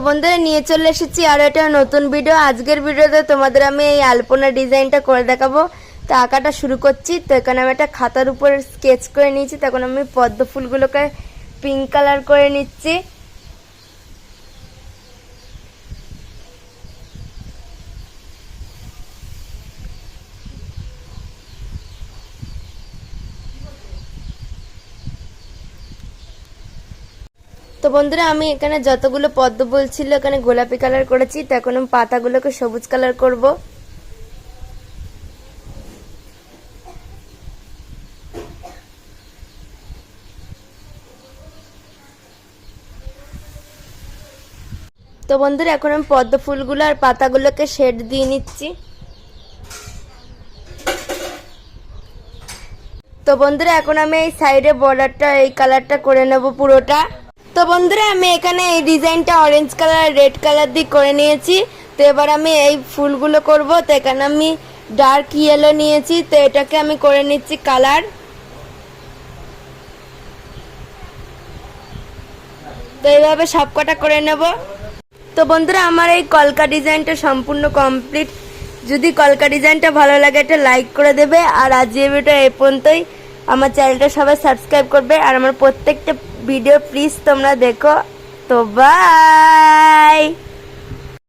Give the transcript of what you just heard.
বন্ধুরা নিয়ে চলে এসেছি আর একটা নতুন ভিডিও। আজকের ভিডিওতে তোমাদের আমি এই আলপনা ডিজাইনটা করে দেখাবো। তো আঁকাটা শুরু করছি। তো এখানে আমি একটা খাতার উপর স্কেচ করে নিয়েছি। তখন আমি পদ্ম ফুলগুলোকে পিঙ্ক কালার করে নিচ্ছি। তো বন্ধুরা আমি এখানে যতগুলো পদ্ম ফুল ছিল এখানে গোলাপি কালার করেছি। তো এখন আমি পাতাগুলোকে সবুজ কালার করব। তো বন্ধুরা এখন আমি পদ্ম ফুলগুলো আর পাতাগুলোকে শেড দিয়ে নিচ্ছি। তো বন্ধুরা এখন আমি এই সাইডে বর্ডারটা এই কালারটা করে নেব পুরোটা। তো বন্ধুরা আমি এখানে এই ডিজাইনটা অরেঞ্জ কালার রেড কালার দিয়ে করে নিয়েছি। তো এবার আমি এই ফুলগুলো করব। তো এখানে আমি ডার্ক ইয়েলো নিয়েছি। তো এটাকে আমি করে নিচ্ছি কালার। তো এইভাবে সবকটা করে নেব। তো বন্ধুরা আমার এই কলকা ডিজাইনটা সম্পূর্ণ কমপ্লিট। যদি কলকা ডিজাইনটা ভালো লাগে একটা লাইক করে দেবে। আর আজ এই ভিডিওটা এই পর্যন্তই। আমার চ্যানেলটা সবাই সাবস্ক্রাইব করবে আর আমার প্রত্যেকটা ভিডিও প্লিজ তোমরা দেখো। তো বাই।